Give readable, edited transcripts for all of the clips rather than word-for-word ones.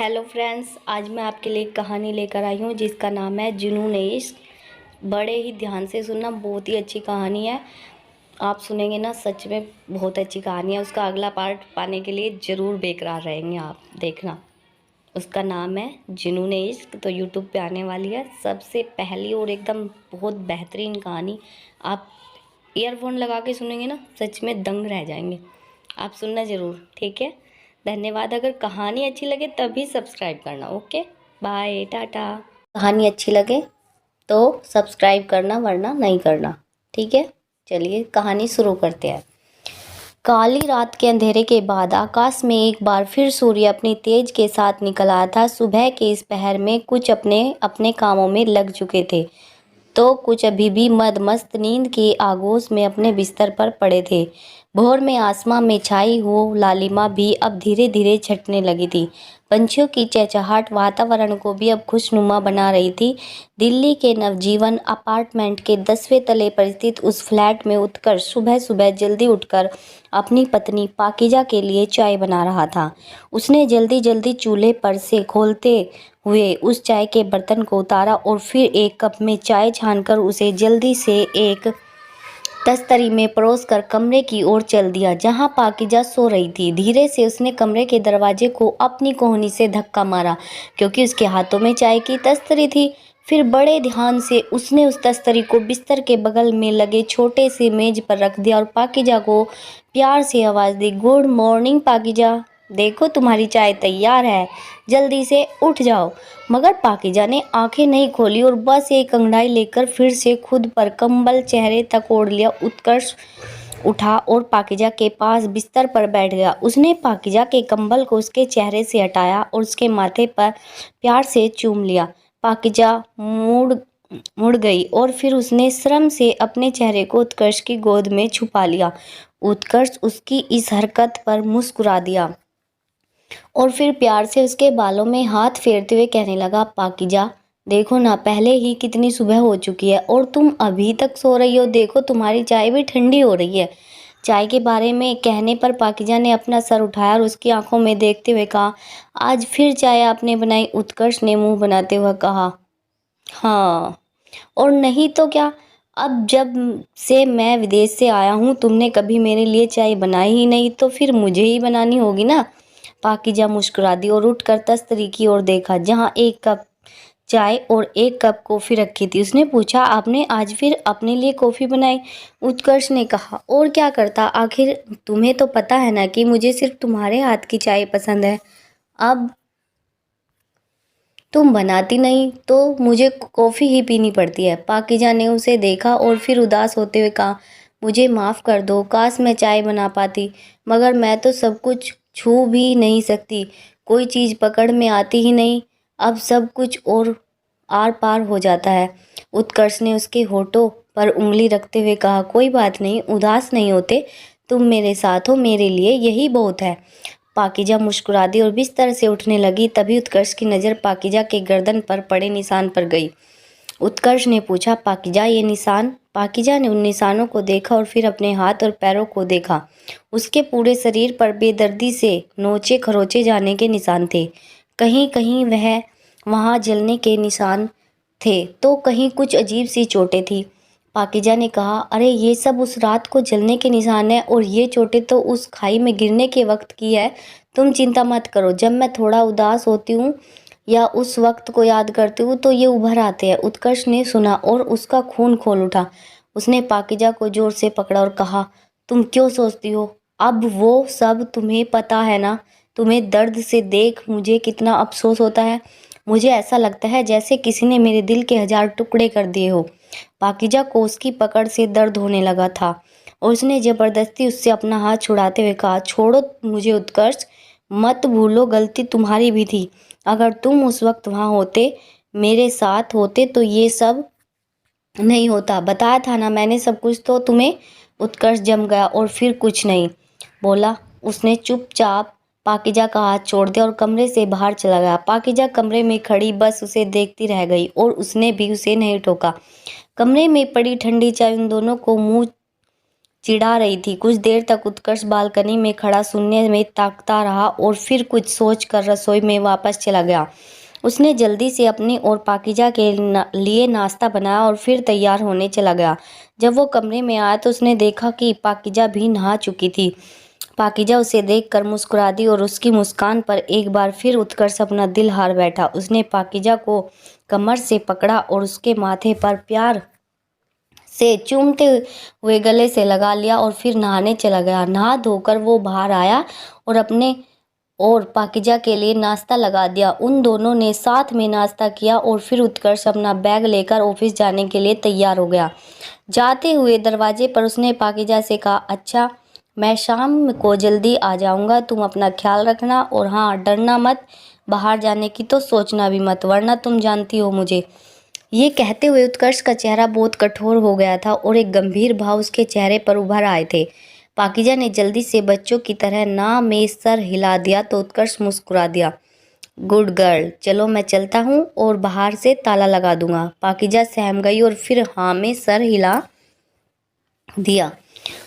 Hello friends, आज मैं आपके लिए एक कहानी लेकर आई हूँ जिसका नाम है जुनून इश्क। बड़े ही ध्यान से सुनना, बहुत ही अच्छी कहानी है। आप सुनेंगे ना, सच में बहुत अच्छी कहानी है। उसका अगला पार्ट पाने के लिए ज़रूर बेकरार रहेंगे, आप देखना। उसका नाम है जुनून इश्क, तो यूट्यूब पे आने वाली है सबसे पहली और एकदम बहुत बेहतरीन कहानी। आप ईयरफोन लगा के सुनेंगे ना, सच में दंग रह जाएंगे। आप सुनना ज़रूर, ठीक है। धन्यवाद। अगर कहानी अच्छी लगे तभी सब्सक्राइब करना। Okay, bye, tata. कहानी अच्छी लगे तो सब्सक्राइब करना, वरना नहीं करना, ठीक है। चलिए कहानी शुरू करते हैं। काली रात के अंधेरे के बाद आकाश में एक बार फिर सूर्य अपनी तेज के साथ निकल आया था। सुबह के इस पहर में कुछ अपने अपने कामों में लग चुके थे, तो कुछ अभी भी मदमस्त नींद की आगोश में अपने बिस्तर पर पड़े थे। भोर में आसमां में छाई हो लालिमा भी अब धीरे धीरे छटने लगी थी। पंछियों की चहचहाट वातावरण को भी अब खुशनुमा बना रही थी। दिल्ली के नवजीवन अपार्टमेंट के 10वें तले पर स्थित उस फ्लैट में उत्कर्ष सुबह सुबह जल्दी उठकर अपनी पत्नी पाकिजा के लिए चाय बना रहा था। उसने जल्दी जल्दी चूल्हे पर से खोलते हुए उस चाय के बर्तन को उतारा और फिर एक कप में चाय छानकर उसे जल्दी से एक तस्तरी में परोस कर कमरे की ओर चल दिया जहां पाकिजा सो रही थी। धीरे से उसने कमरे के दरवाजे को अपनी कोहनी से धक्का मारा, क्योंकि उसके हाथों में चाय की तस्तरी थी। फिर बड़े ध्यान से उसने उस तस्तरी को बिस्तर के बगल में लगे छोटे से मेज पर रख दिया और पाकिजा को प्यार से आवाज़ दी, गुड मॉर्निंग पाकिजा, देखो तुम्हारी चाय तैयार है, जल्दी से उठ जाओ। मगर पाकिजा ने आंखें नहीं खोली और बस एक अंगड़ाई लेकर फिर से खुद पर कंबल चेहरे तक ओढ़ लिया। उत्कर्ष उठा और पाकिजा के पास बिस्तर पर बैठ गया। उसने पाकिजा के कंबल को उसके चेहरे से हटाया और उसके माथे पर प्यार से चूम लिया। पाकिजा मुड़ मुड़ गई और फिर उसने श्रम से अपने चेहरे को उत्कर्ष की गोद में छुपा लिया। उत्कर्ष उसकी इस हरकत पर मुस्कुरा दिया और फिर प्यार से उसके बालों में हाथ फेरते हुए कहने लगा, पाकिजा देखो ना, पहले ही कितनी सुबह हो चुकी है और तुम अभी तक सो रही हो। देखो तुम्हारी चाय भी ठंडी हो रही है। चाय के बारे में कहने पर पाकिजा ने अपना सर उठाया और उसकी आंखों में देखते हुए कहा, आज फिर चाय आपने बनाई? उत्कर्ष ने मुंह बनाते हुए कहा, हाँ, और नहीं तो क्या। अब जब से मैं विदेश से आया हूँ तुमने कभी मेरे लिए चाय बनाई ही नहीं, तो फिर मुझे ही बनानी होगी ना। पाकिजा मुस्कुरा दी और उठकर तस्तरी की ओर देखा जहाँ एक कप चाय और एक कप कॉफ़ी रखी थी। उसने पूछा, आपने आज फिर अपने लिए कॉफ़ी बनाई? उत्कर्ष ने कहा, और क्या करता, आखिर तुम्हें तो पता है ना कि मुझे सिर्फ तुम्हारे हाथ की चाय पसंद है। अब तुम बनाती नहीं तो मुझे कॉफ़ी ही पीनी पड़ती है। पाकिजा ने उसे देखा और फिर उदास होते हुए कहा, मुझे माफ़ कर दो, काश मैं चाय बना पाती, मगर मैं तो सब कुछ छू भी नहीं सकती, कोई चीज़ पकड़ में आती ही नहीं। अब सब कुछ और आर पार हो जाता है। उत्कर्ष ने उसके होठों पर उंगली रखते हुए कहा, कोई बात नहीं, उदास नहीं होते, तुम मेरे साथ हो, मेरे लिए यही बहुत है। पाकिजा मुस्कुरा दी और बिस्तर से उठने लगी। तभी उत्कर्ष की नज़र पाकिजा के गर्दन पर पड़े निशान पर गई। उत्कर्ष ने पूछा, पाकिजा ये निशान? पाकिजा ने उन निशानों को देखा और फिर अपने हाथ और पैरों को देखा। उसके पूरे शरीर पर बेदर्दी से नोचे खरोचे जाने के निशान थे। कहीं कहीं वहाँ जलने के निशान थे, तो कहीं कुछ अजीब सी चोटें थी। पाकिजा ने कहा, अरे ये सब उस रात को जलने के निशान है और ये चोटें तो उस खाई में गिरने के वक्त की है। तुम चिंता मत करो, जब मैं थोड़ा उदास होती हूँ या उस वक्त को याद करती हूँ तो ये उभर आते हैं। उत्कर्ष ने सुना और उसका खून खोल उठा। उसने पाकिजा को जोर से पकड़ा और कहा, तुम क्यों सोचती हो? अब वो सब तुम्हें पता है ना? तुम्हें दर्द से देख मुझे कितना अफसोस होता है। मुझे ऐसा लगता है जैसे किसी ने मेरे दिल के 1000 टुकड़े कर दिए हो। पाकिजा को उसकी पकड़ से दर्द होने लगा था और उसने जबरदस्ती उससे अपना हाथ छुड़ाते हुए कहा, छोड़ो मुझे उत्कर्ष, मत भूलो गलती तुम्हारी भी थी। अगर तुम उस वक्त वहाँ होते, मेरे साथ होते, तो ये सब नहीं होता। बताया था ना मैंने सब कुछ तो तुम्हें। उत्कर्ष जम गया और फिर कुछ नहीं बोला। उसने चुपचाप पाकिजा का हाथ छोड़ दिया और कमरे से बाहर चला गया। पाकिजा कमरे में खड़ी बस उसे देखती रह गई और उसने भी उसे नहीं टोका। कमरे में पड़ी ठंडी चाय उन दोनों को मुंह चिढ़ा रही थी। कुछ देर तक उत्कर्ष बालकनी में खड़ा शून्य में ताकता रहा और फिर कुछ सोचकर रसोई में वापस चला गया। उसने जल्दी से अपनी और पाकीज़ा के लिए नाश्ता बनाया और फिर तैयार होने चला गया। जब वो कमरे में आया तो उसने देखा कि पाकीज़ा भी नहा चुकी थी। पाकीज़ा उसे देखकर मुस्कुरा दी और उसकी मुस्कान पर एक बार फिर उत्कर्ष अपना दिल हार बैठा। उसने पाकीज़ा को कमर से पकड़ा और उसके माथे पर प्यार से चूमते हुए गले से लगा लिया और फिर नहाने चला गया। नहा धोकर वो बाहर आया और अपने और पाकीज़ा के लिए नाश्ता लगा दिया। उन दोनों ने साथ में नाश्ता किया और फिर उत्कर्ष अपना बैग लेकर ऑफिस जाने के लिए तैयार हो गया। जाते हुए दरवाजे पर उसने पाकीज़ा से कहा, अच्छा मैं शाम को जल्दी आ जाऊंगा, तुम अपना ख्याल रखना और हाँ डरना मत, बाहर जाने की तो सोचना भी मत, वरना तुम जानती हो मुझे। ये कहते हुए उत्कर्ष का चेहरा बहुत कठोर हो गया था और एक गंभीर भाव उसके चेहरे पर उभर आए थे। पाकीज़ा ने जल्दी से बच्चों की तरह ना में सर हिला दिया तो उत्कर्ष मुस्कुरा दिया। गुड गर्ल, चलो मैं चलता हूँ और बाहर से ताला लगा दूंगा। पाकीज़ा सहम गई और फिर हाँ में सर हिला दिया।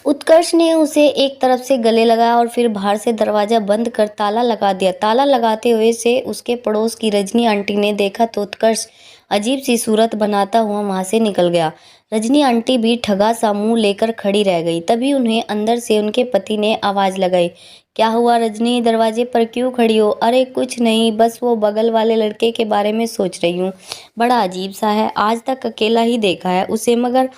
उत्कर्ष ने उसे एक तरफ से गले लगाया और फिर बाहर से दरवाजा बंद कर ताला लगा दिया। ताला लगाते हुए से उसके पड़ोस की रजनी आंटी ने देखा तो उत्कर्ष अजीब सी सूरत बनाता हुआ वहां से निकल गया। रजनी आंटी भी ठगा सा मुंह लेकर खड़ी रह गई। तभी उन्हें अंदर से उनके पति ने आवाज लगाई, क्या हुआ रजनी, दरवाजे पर क्यों खड़ी हो? अरे कुछ नहीं, बस वो बगल वाले लड़के के बारे में सोच रही हूँ। बड़ा अजीब सा है, आज तक अकेला ही देखा है उसे, मगर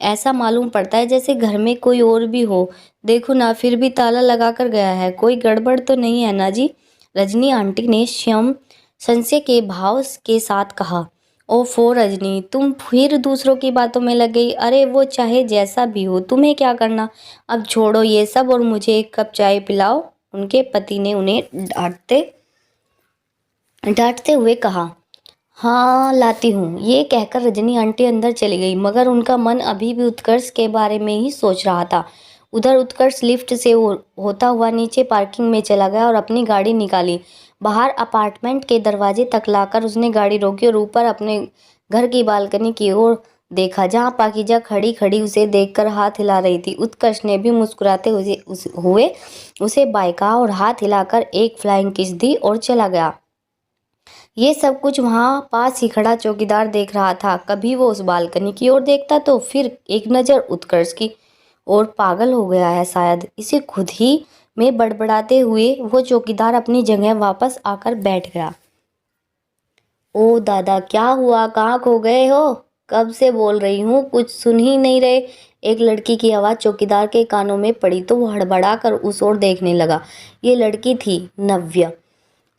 ऐसा मालूम पड़ता है जैसे घर में कोई और भी हो। देखो ना, फिर भी ताला लगा कर गया है, कोई गड़बड़ तो नहीं है ना जी? रजनी आंटी ने संशय के भाव के साथ कहा। ओफो रजनी, तुम फिर दूसरों की बातों में लग गई। अरे वो चाहे जैसा भी हो, तुम्हें क्या करना? अब छोड़ो ये सब और मुझे एक कप चाय पिलाओ। उनके पति ने उन्हें डांटते हुए कहा। हाँ लाती हूँ, ये कहकर रजनी आंटी अंदर चली गई, मगर उनका मन अभी भी उत्कर्ष के बारे में ही सोच रहा था। उधर उत्कर्ष लिफ्ट से होता हुआ नीचे पार्किंग में चला गया और अपनी गाड़ी निकाली। बाहर अपार्टमेंट के दरवाजे तक लाकर उसने गाड़ी रोकी और ऊपर अपने घर की बालकनी की ओर देखा, जहाँ पाकीज़ा खड़ी खड़ी उसे देखकर हाथ हिला रही थी। उत्कर्ष ने भी मुस्कुराते हुए उसे बाय कहा और हाथ हिलाकर एक फ्लाइंग किस दी और चला गया। ये सब कुछ वहां पास ही खड़ा चौकीदार देख रहा था। कभी वो उस बालकनी की ओर देखता तो फिर एक नज़र उत्कर्ष की ओर। पागल हो गया है शायद, इसे खुद ही में बड़बड़ाते हुए वो चौकीदार अपनी जगह वापस आकर बैठ गया। ओ दादा, क्या हुआ, कहाँ खो गए हो? कब से बोल रही हूँ, कुछ सुन ही नहीं रहे? एक लड़की की आवाज़ चौकीदार के कानों में पड़ी तो वो हड़बड़ा कर उस ओर देखने लगा। ये लड़की थी नव्या,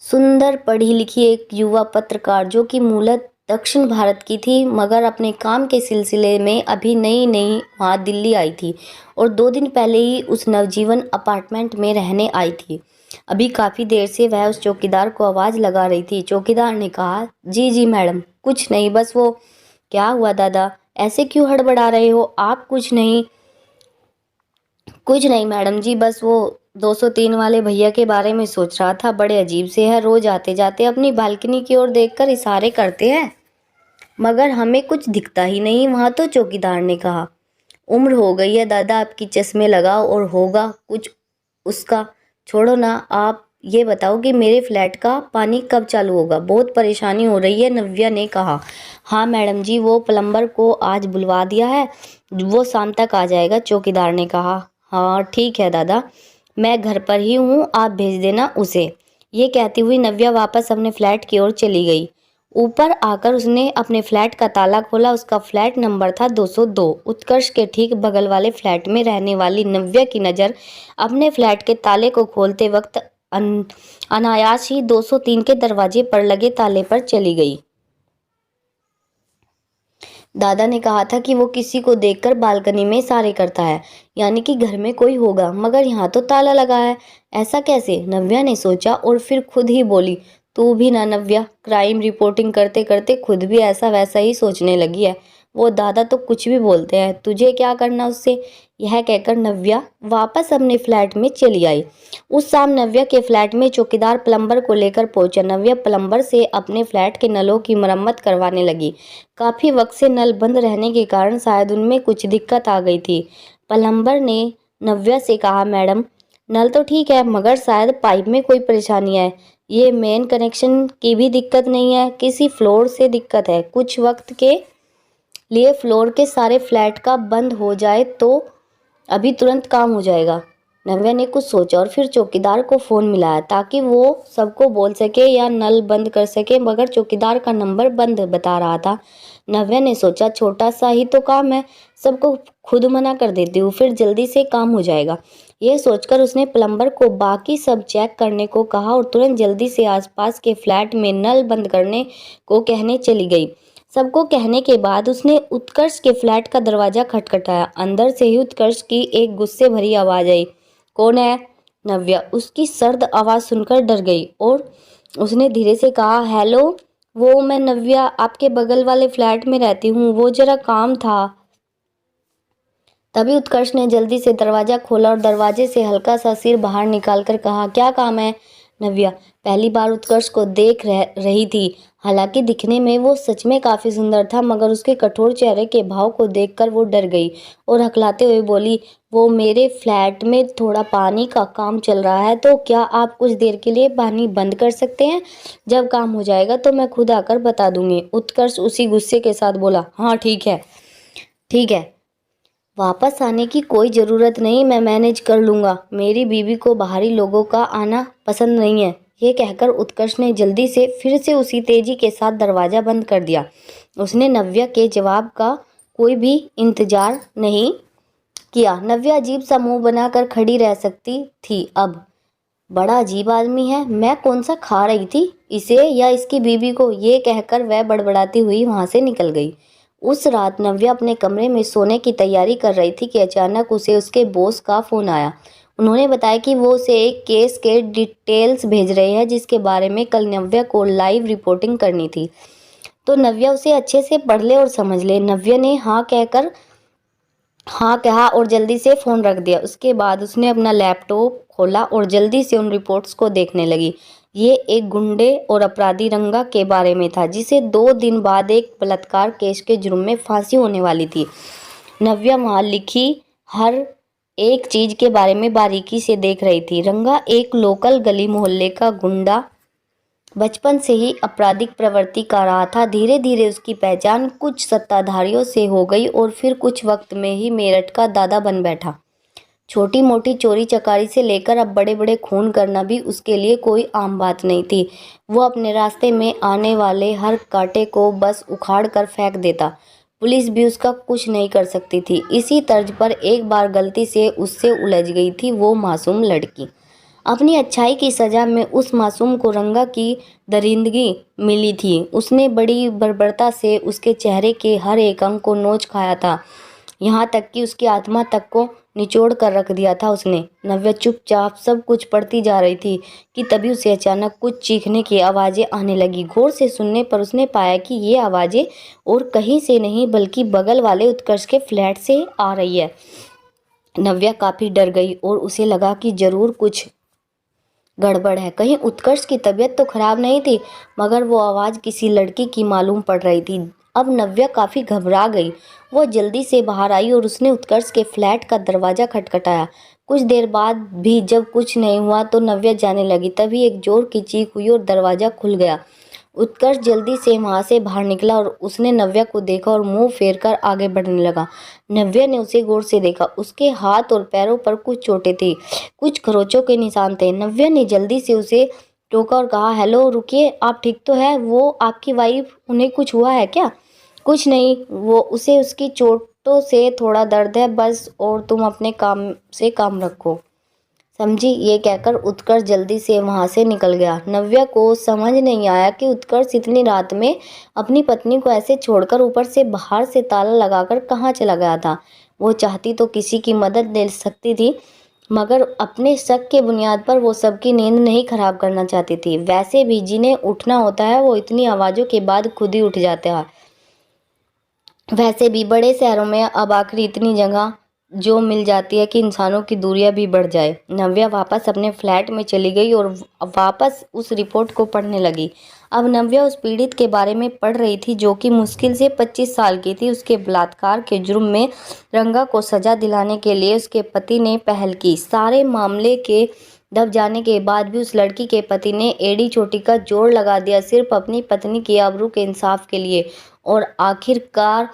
सुंदर पढ़ी लिखी एक युवा पत्रकार, जो कि मूलतः दक्षिण भारत की थी, मगर अपने काम के सिलसिले में अभी नई नई वहाँ दिल्ली आई थी और 2 दिन पहले ही उस नवजीवन अपार्टमेंट में रहने आई थी। अभी काफ़ी देर से वह उस चौकीदार को आवाज़ लगा रही थी। चौकीदार ने कहा, जी जी मैडम, कुछ नहीं, बस वो। क्या हुआ दादा, ऐसे क्यों हड़बड़ा रहे हो आप? कुछ नहीं मैडम जी, बस वो 203 वाले भैया के बारे में सोच रहा था। बड़े अजीब से है, रोज आते जाते अपनी बालकनी की ओर देखकर इशारे करते हैं, मगर हमें कुछ दिखता ही नहीं वहाँ तो। चौकीदार ने कहा, उम्र हो गई है दादा आपकी, चश्मे लगाओ और होगा कुछ उसका। छोड़ो ना, आप ये बताओ कि मेरे फ्लैट का पानी कब चालू होगा? बहुत परेशानी हो रही है, नव्या ने कहा। हाँ मैडम जी, वो प्लम्बर को आज बुलवा दिया है, वो शाम तक आ जाएगा, चौकीदार ने कहा। हाँ ठीक है दादा, मैं घर पर ही हूँ, आप भेज देना उसे। ये कहती हुई नव्या वापस अपने फ्लैट की ओर चली गई। ऊपर आकर उसने अपने फ्लैट का ताला खोला। उसका फ्लैट नंबर था 202। उत्कर्ष के ठीक बगल वाले फ्लैट में रहने वाली नव्या की नज़र अपने फ्लैट के ताले को खोलते वक्त अनायास ही 203 के दरवाजे पर लगे ताले पर चली गई। दादा ने कहा था कि वो किसी को देखकर बालकनी में इशारे करता है, यानी कि घर में कोई होगा, मगर यहाँ तो ताला लगा है, ऐसा कैसे? नव्या ने सोचा और फिर खुद ही बोली, तू भी ना नव्या, क्राइम रिपोर्टिंग करते करते खुद भी ऐसा वैसा ही सोचने लगी है। वो दादा तो कुछ भी बोलते हैं, तुझे क्या करना उससे? यह कहकर नव्या वापस अपने फ्लैट में चली आई। उस शाम नव्या के फ्लैट में चौकीदार प्लम्बर को लेकर पहुंचा। नव्या प्लम्बर से अपने फ्लैट के नलों की मरम्मत करवाने लगी। काफ़ी वक्त से नल बंद रहने के कारण शायद उनमें कुछ दिक्कत आ गई थी। प्लम्बर ने नव्या से कहा, मैडम नल तो ठीक है मगर शायद पाइप में कोई परेशानी है। ये मेन कनेक्शन की भी दिक्कत नहीं है, किसी फ्लोर से दिक्कत है। कुछ वक्त के लिए फ्लोर के सारे फ्लैट का बंद हो जाए तो अभी तुरंत काम हो जाएगा। नव्या ने कुछ सोचा और फिर चौकीदार को फ़ोन मिलाया ताकि वो सबको बोल सके या नल बंद कर सके, मगर चौकीदार का नंबर बंद बता रहा था। नव्या ने सोचा छोटा सा ही तो काम है, सबको खुद मना कर देती हूँ, फिर जल्दी से काम हो जाएगा। यह सोचकर उसने प्लम्बर को बाकी सब चेक करने को कहा और तुरंत जल्दी से आसपास के फ्लैट में नल बंद करने को कहने चली गई। सबको कहने के बाद उसने उत्कर्ष के फ्लैट का दरवाजा खटखटाया। अंदर से ही उत्कर्ष की एक गुस्से भरी आवाज आई, कौन है? नव्या उसकी सर्द आवाज सुनकर डर गई और उसने धीरे से कहा, हेलो, वो मैं नव्या, आपके बगल वाले फ्लैट में रहती हूँ, वो जरा काम था। तभी उत्कर्ष ने जल्दी से दरवाजा खोला और दरवाजे से हल्का सा सिर बाहर निकालकर कहा, क्या काम है? नव्या पहली बार उत्कर्ष को देख रही थी। हालांकि दिखने में वो सच में काफी सुंदर था, मगर उसके कठोर चेहरे के भाव को देखकर वो डर गई और हकलाते हुए बोली, वो मेरे फ्लैट में थोड़ा पानी का काम चल रहा है, तो क्या आप कुछ देर के लिए पानी बंद कर सकते हैं? जब काम हो जाएगा तो मैं खुद आकर बता दूंगी। उत्कर्ष उसी गुस्से के साथ बोला, हाँ ठीक है, ठीक है, वापस आने की कोई ज़रूरत नहीं, मैं मैनेज कर लूँगा। मेरी बीवी को बाहरी लोगों का आना पसंद नहीं है। ये कहकर उत्कर्ष ने जल्दी से फिर से उसी तेजी के साथ दरवाज़ा बंद कर दिया। उसने नव्या के जवाब का कोई भी इंतजार नहीं किया। नव्या अजीब सा मुंह बनाकर खड़ी रह सकती थी। अब बड़ा अजीब आदमी है, मैं कौन सा खा रही थी, इसे या इसकी बीवी को? ये कहकर वह बड़बड़ाती हुई वहाँ से निकल गई। उस रात नव्या अपने कमरे में सोने की तैयारी कर रही थी कि अचानक उसे उसके बॉस का फ़ोन आया। उन्होंने बताया कि वो उसे एक केस के डिटेल्स भेज रहे हैं जिसके बारे में कल नव्या को लाइव रिपोर्टिंग करनी थी, तो नव्या उसे अच्छे से पढ़ ले और समझ ले। नव्या ने हाँ कहा और जल्दी से फ़ोन रख दिया। उसके बाद उसने अपना लैपटॉप खोला और जल्दी से उन रिपोर्ट्स को देखने लगी। ये एक गुंडे और अपराधी रंगा के बारे में था जिसे 2 दिन बाद एक बलात्कार केस के जुर्म में फांसी होने वाली थी। नव्या वहाँ लिखी हर एक चीज़ के बारे में बारीकी से देख रही थी। रंगा एक लोकल गली मोहल्ले का गुंडा, बचपन से ही आपराधिक प्रवृत्ति का रहा था। धीरे धीरे उसकी पहचान कुछ सत्ताधारियों से हो गई और फिर कुछ वक्त में ही मेरठ का दादा बन बैठा। छोटी मोटी चोरी चकारी से लेकर अब बड़े बड़े खून करना भी उसके लिए कोई आम बात नहीं थी। वो अपने रास्ते में आने वाले हर कांटे को बस उखाड़ कर फेंक देता। पुलिस भी उसका कुछ नहीं कर सकती थी। इसी तर्ज पर एक बार गलती से उससे उलझ गई थी वो मासूम लड़की। अपनी अच्छाई की सज़ा में उस मासूम को रंगा की दरिंदगी मिली थी। उसने बड़ी बर्बरता से उसके चेहरे के हर एक अंग को नोच खाया था, यहाँ तक कि उसकी आत्मा तक को निचोड़ कर रख दिया था उसने। नव्या चुपचाप सब कुछ पढ़ती जा रही थी कि तभी उसे अचानक कुछ चीखने की आवाज़ें आने लगी। गौर से सुनने पर उसने पाया कि ये आवाज़ें और कहीं से नहीं बल्कि बगल वाले उत्कर्ष के फ्लैट से आ रही है। नव्या काफ़ी डर गई और उसे लगा कि ज़रूर कुछ गड़बड़ है। कहीं उत्कर्ष की तबीयत तो खराब नहीं थी, मगर वो आवाज़ किसी लड़की की मालूम पड़ रही थी। अब नव्या काफ़ी घबरा गई। वो जल्दी से बाहर आई और उसने उत्कर्ष के फ्लैट का दरवाज़ा खटखटाया। कुछ देर बाद भी जब कुछ नहीं हुआ तो नव्या जाने लगी। तभी एक जोर की चीख हुई और दरवाज़ा खुल गया। उत्कर्ष जल्दी से वहाँ से बाहर निकला और उसने नव्या को देखा और मुंह फेर कर आगे बढ़ने लगा। नव्या ने उसे गौर से देखा। उसके हाथ और पैरों पर कुछ चोटें थी, कुछ खरोंचों के निशान थे। नव्या ने जल्दी से उसे टोका और कहा, हेलो रुकिए, आप ठीक तो है? वो आपकी वाइफ, उन्हें कुछ हुआ है क्या? कुछ नहीं, वो उसे उसकी चोटों से थोड़ा दर्द है बस, और तुम अपने काम से काम रखो, समझी? ये कहकर उत्कर्ष जल्दी से वहाँ से निकल गया। नव्या को समझ नहीं आया कि उत्कर्ष इतनी रात में अपनी पत्नी को ऐसे छोड़कर ऊपर से बाहर से ताला लगाकर कहाँ चला गया था। वो चाहती तो किसी की मदद ले सकती थी, मगर अपने शक के बुनियाद पर वो सबकी नींद नहीं खराब करना चाहती थी। वैसे भी जिन्हें उठना होता है वो इतनी आवाज़ों के बाद खुद ही उठ जाते हैं। वैसे भी बड़े शहरों में अब आखिर इतनी जगह जो मिल जाती है कि इंसानों की दूरियां भी बढ़ जाए। नव्या वापस अपने फ्लैट में चली गई और वापस उस रिपोर्ट को पढ़ने लगी। अब नव्या उस पीड़ित के बारे में पढ़ रही थी जो कि मुश्किल से 25 साल की थी। उसके बलात्कार के जुर्म में रंगा को सजा दिलाने के लिए उसके पति ने पहल की। सारे मामले के दब जाने के बाद भी उस लड़की के पति ने एड़ी चोटी का जोड़ लगा दिया, सिर्फ अपनी पत्नी की आबरू के इंसाफ के लिए। और आखिरकार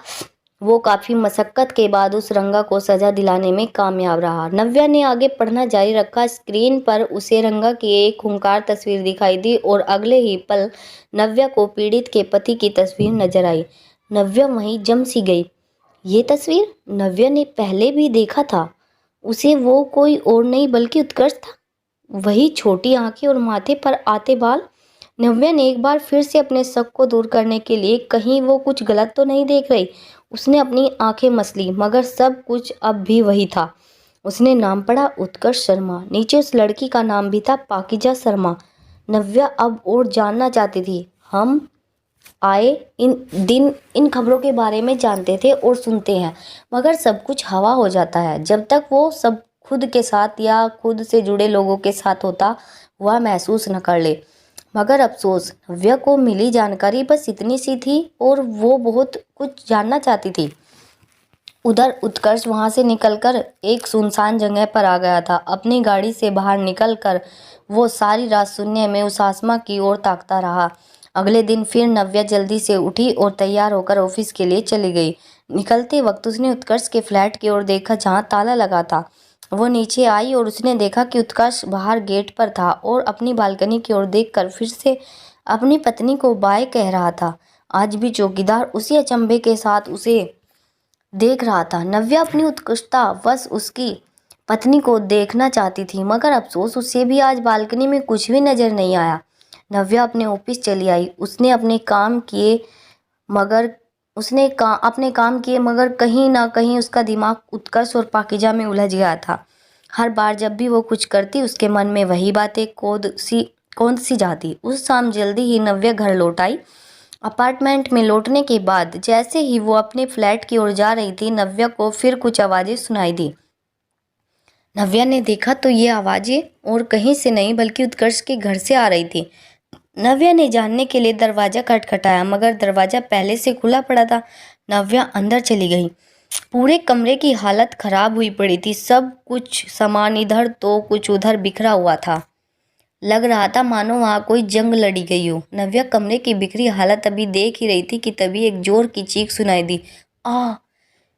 वो काफ़ी मशक्क़त के बाद उस रंगा को सज़ा दिलाने में कामयाब रहा। नव्या ने आगे पढ़ना जारी रखा। स्क्रीन पर उसे रंगा की एक खूंखार तस्वीर दिखाई दी और अगले ही पल नव्या को पीड़ित के पति की तस्वीर नजर आई। नव्या वहीं जम सी गई। ये तस्वीर नव्या ने पहले भी देखा था। उसे वो कोई और नहीं बल्कि उत्कर्ष था। वही छोटी आंखें और माथे पर आते बाल। नव्या ने एक बार फिर से अपने शक को दूर करने के लिए, कहीं वो कुछ गलत तो नहीं देख रही, उसने अपनी आंखें मसली, मगर सब कुछ अब भी वही था। उसने नाम पढ़ा, उत्कर्ष शर्मा। नीचे उस लड़की का नाम भी था, पाकिजा शर्मा। नव्या अब और जानना चाहती थी। हम आए इन दिन इन खबरों के बारे में जानते थे और सुनते हैं, मगर सब कुछ हवा हो जाता है जब तक वो सब खुद के साथ या खुद से जुड़े लोगों के साथ होता हुआ महसूस न कर ले। मगर अफसोस, नव्या को मिली जानकारी बस इतनी सी थी और वो बहुत कुछ जानना चाहती थी। उधर उत्कर्ष वहां से निकलकर एक सुनसान जगह पर आ गया था। अपनी गाड़ी से बाहर निकलकर वो सारी रात शून्य में उस आसमां की ओर ताकता रहा। अगले दिन फिर नव्या जल्दी से उठी और तैयार होकर ऑफिस के लिए चली गई। निकलते वक्त उसने उत्कर्ष के फ्लैट की ओर देखा जहाँ ताला लगा था। वो नीचे आई और उसने देखा कि उत्कर्ष बाहर गेट पर था और अपनी बालकनी की ओर देखकर फिर से अपनी पत्नी को बाय कह रहा था। आज भी चौकीदार उसी अचंभे के साथ उसे देख रहा था। नव्या अपनी उत्कृष्टता बस उसकी पत्नी को देखना चाहती थी, मगर अफसोस, उसे भी आज बालकनी में कुछ भी नजर नहीं आया। नव्या अपने ऑफिस चली आई। उसने अपने काम किए मगर कहीं ना कहीं उसका दिमाग उत्कर्ष और पाकिजा में उलझ गया था। हर बार जब भी वो कुछ करती, उसके मन में वही बातें कौंध सी जाती। उस शाम जल्दी ही नव्या घर लौट आई। अपार्टमेंट में लौटने के बाद जैसे ही वो अपने फ्लैट की ओर जा रही थी, नव्या को फिर कुछ आवाज़ें सुनाई दी। नव्या ने देखा तो ये आवाज़ें और कहीं से नहीं बल्कि उत्कर्ष के घर से आ रही थी। नव्या ने जानने के लिए दरवाज़ा खटखटाया, मगर दरवाज़ा पहले से खुला पड़ा था। नव्या अंदर चली गई। पूरे कमरे की हालत खराब हुई पड़ी थी। सब कुछ सामान इधर तो कुछ उधर बिखरा हुआ था। लग रहा था मानो वहाँ कोई जंग लड़ी गई हो। नव्या कमरे की बिखरी हालत अभी देख ही रही थी कि तभी एक जोर की चीख सुनाई दी। आ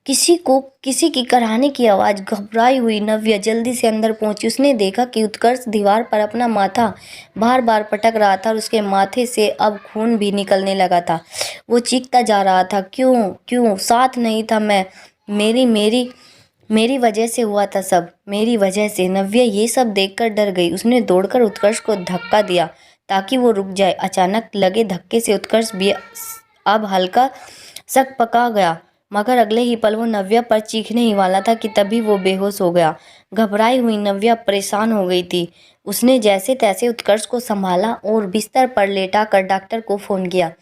किसी की कराहने की आवाज़। घबराई हुई नव्या जल्दी से अंदर पहुंची। उसने देखा कि उत्कर्ष दीवार पर अपना माथा बार बार पटक रहा था और उसके माथे से अब खून भी निकलने लगा था। वो चीखता जा रहा था, क्यों साथ नहीं था मैं? मेरी मेरी मेरी वजह से हुआ था सब, मेरी वजह से। नव्या ये सब देखकर डर गई। उसने दौड़कर उत्कर्ष को धक्का दिया ताकि वो रुक जाए। अचानक लगे धक्के से उत्कर्ष भी अब हल्का सक पका गया, मगर अगले ही पल वो नव्या पर चीखने ही वाला था कि तभी वो बेहोश हो गया। घबराई हुई नव्या परेशान हो गई थी। उसने जैसे तैसे उत्कर्ष को संभाला और बिस्तर पर लेटा कर डॉक्टर को फ़ोन किया।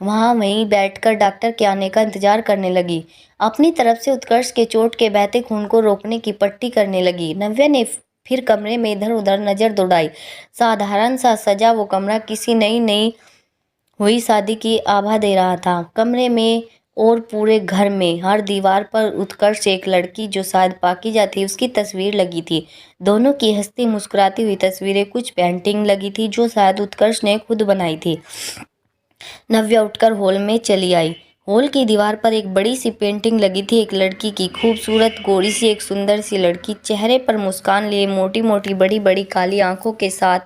वहीं बैठकर डॉक्टर के आने का इंतजार करने लगी। अपनी तरफ से उत्कर्ष के चोट के बहते खून को रोकने की पट्टी करने लगी। नव्या ने फिर कमरे में इधर उधर नजर दौड़ाई। साधारण सा सजा वो कमरा किसी नई हुई शादी की आभा दे रहा था। कमरे में और पूरे घर में हर दीवार पर उत्कर्ष, एक लड़की जो शायद पाकीज़ा थी, उसकी तस्वीर लगी थी। दोनों की हंसती मुस्कुराती हुई तस्वीरें, कुछ पेंटिंग लगी थी जो शायद उत्कर्ष ने खुद बनाई थी। नव्या उठकर हॉल में चली आई। हॉल की दीवार पर एक बड़ी सी पेंटिंग लगी थी, एक लड़की की, खूबसूरत गोरी सी, एक सुंदर सी लड़की, चेहरे पर मुस्कान लिए, मोटी मोटी बड़ी बड़ी काली आंखों के साथ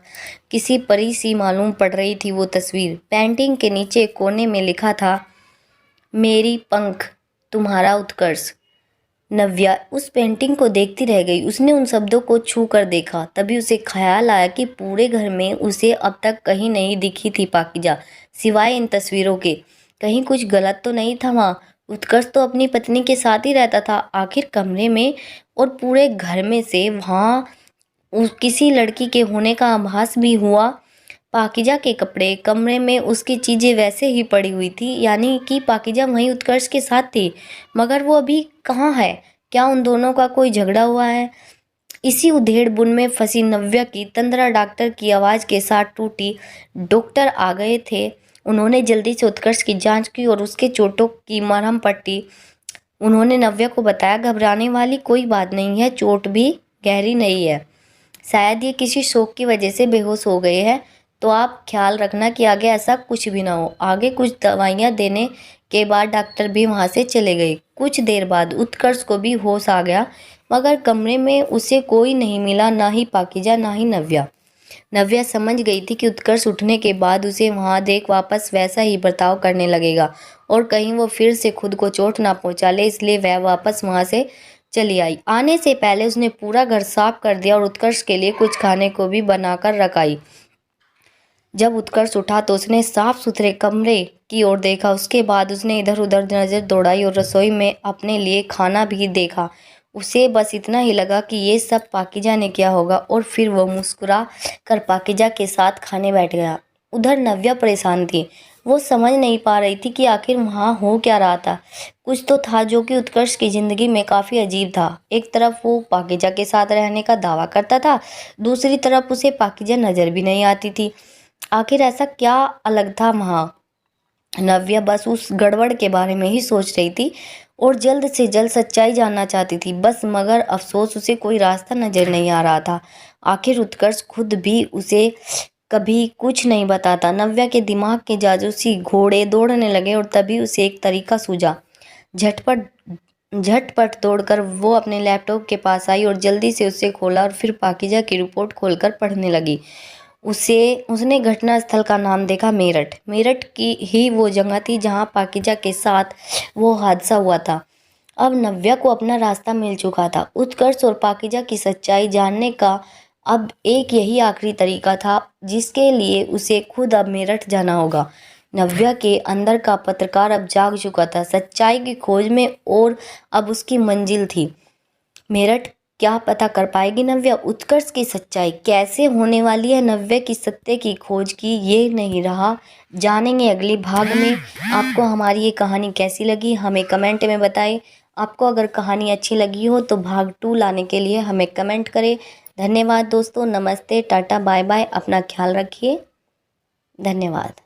किसी परी सी मालूम पड़ रही थी वो तस्वीर। पेंटिंग के नीचे कोने में लिखा था, मेरी पंख, तुम्हारा उत्कर्ष। नव्या उस पेंटिंग को देखती रह गई। उसने उन शब्दों को छू कर देखा। तभी उसे ख्याल आया कि पूरे घर में उसे अब तक कहीं नहीं दिखी थी पाकीज़ा, सिवाय इन तस्वीरों के। कहीं कुछ गलत तो नहीं था वहाँ? उत्कर्ष तो अपनी पत्नी के साथ ही रहता था। आखिर कमरे में और पूरे घर में से वहाँ किसी लड़की के होने का आभास भी हुआ। पाकीज़ा के कपड़े, कमरे में उसकी चीज़ें वैसे ही पड़ी हुई थी, यानी कि पाकीज़ा वहीं उत्कर्ष के साथ थी। मगर वो अभी कहाँ है? क्या उन दोनों का कोई झगड़ा हुआ है? इसी उधेड़ बुन में फंसी नव्या की तंद्रा डॉक्टर की आवाज़ के साथ टूटी। डॉक्टर आ गए थे। उन्होंने जल्दी से उत्कर्ष की जांच की और उसके चोटों की मरहम पट्टी। उन्होंने नव्या को बताया, घबराने वाली कोई बात नहीं है, चोट भी गहरी नहीं है, शायद ये किसी शौक की वजह से बेहोश हो गए हैं। तो आप ख्याल रखना कि आगे ऐसा कुछ भी ना हो। आगे कुछ दवाइयाँ देने के बाद डॉक्टर भी वहाँ से चले गए। कुछ देर बाद उत्कर्ष को भी होश आ गया, मगर कमरे में उसे कोई नहीं मिला, ना ही पाकिजा ना ही नव्या। नव्या समझ गई थी कि उत्कर्ष उठने के बाद उसे वहाँ देख वापस वैसा ही बर्ताव करने लगेगा और कहीं वो फिर से खुद को चोट ना पहुँचा ले, इसलिए वह वापस वहाँ से चली आई। आने से पहले उसने पूरा घर साफ कर दिया और उत्कर्ष के लिए कुछ खाने को भी बनाकर रखाई। जब उत्कर्ष उठा तो उसने साफ सुथरे कमरे की ओर देखा। उसके बाद उसने इधर उधर नज़र दौड़ाई और रसोई में अपने लिए खाना भी देखा। उसे बस इतना ही लगा कि ये सब पाकिजा ने किया होगा और फिर वो मुस्कुरा कर पाकिजा के साथ खाने बैठ गया। उधर नव्या परेशान थी। वो समझ नहीं पा रही थी कि आखिर वहाँ हो क्या रहा था। कुछ तो था जो कि उत्कर्ष की ज़िंदगी में काफ़ी अजीब था। एक तरफ वो पाकिजा के साथ रहने का दावा करता था, दूसरी तरफ उसे पाकिजा नज़र भी नहीं आती थी। आखिर ऐसा क्या अलग था वहाँ? नव्या बस उस गड़बड़ के बारे में ही सोच रही थी और जल्द से जल्द सच्चाई जानना चाहती थी बस, मगर अफसोस उसे कोई रास्ता नजर नहीं आ रहा था। आखिर उत्कर्ष खुद भी उसे कभी कुछ नहीं बताता। नव्या के दिमाग के जासूसी घोड़े दौड़ने लगे और तभी उसे एक तरीका सूझा। झटपट झटपट दौड़कर वो अपने लैपटॉप के पास आई और जल्दी से उसे खोला और फिर पाकिजा की रिपोर्ट खोलकर पढ़ने लगी। उसने घटना स्थल का नाम देखा, मेरठ। मेरठ की ही वो जगह थी जहां पाकिजा के साथ वो हादसा हुआ था। अब नव्या को अपना रास्ता मिल चुका था। उत्कर्ष और पाकिजा की सच्चाई जानने का अब एक यही आखिरी तरीका था जिसके लिए उसे खुद अब मेरठ जाना होगा। नव्या के अंदर का पत्रकार अब जाग चुका था सच्चाई की खोज में और अब उसकी मंजिल थी मेरठ। क्या पता कर पाएगी नव्या उत्कर्ष की सच्चाई? कैसे होने वाली है नव्या की सत्य की खोज की, ये नहीं रहा जानेंगे अगले भाग में। आपको हमारी ये कहानी कैसी लगी हमें कमेंट में बताएं। आपको अगर कहानी अच्छी लगी हो तो भाग 2 लाने के लिए हमें कमेंट करें। धन्यवाद दोस्तों, नमस्ते, टाटा, बाय बाय, अपना ख्याल रखिए। धन्यवाद।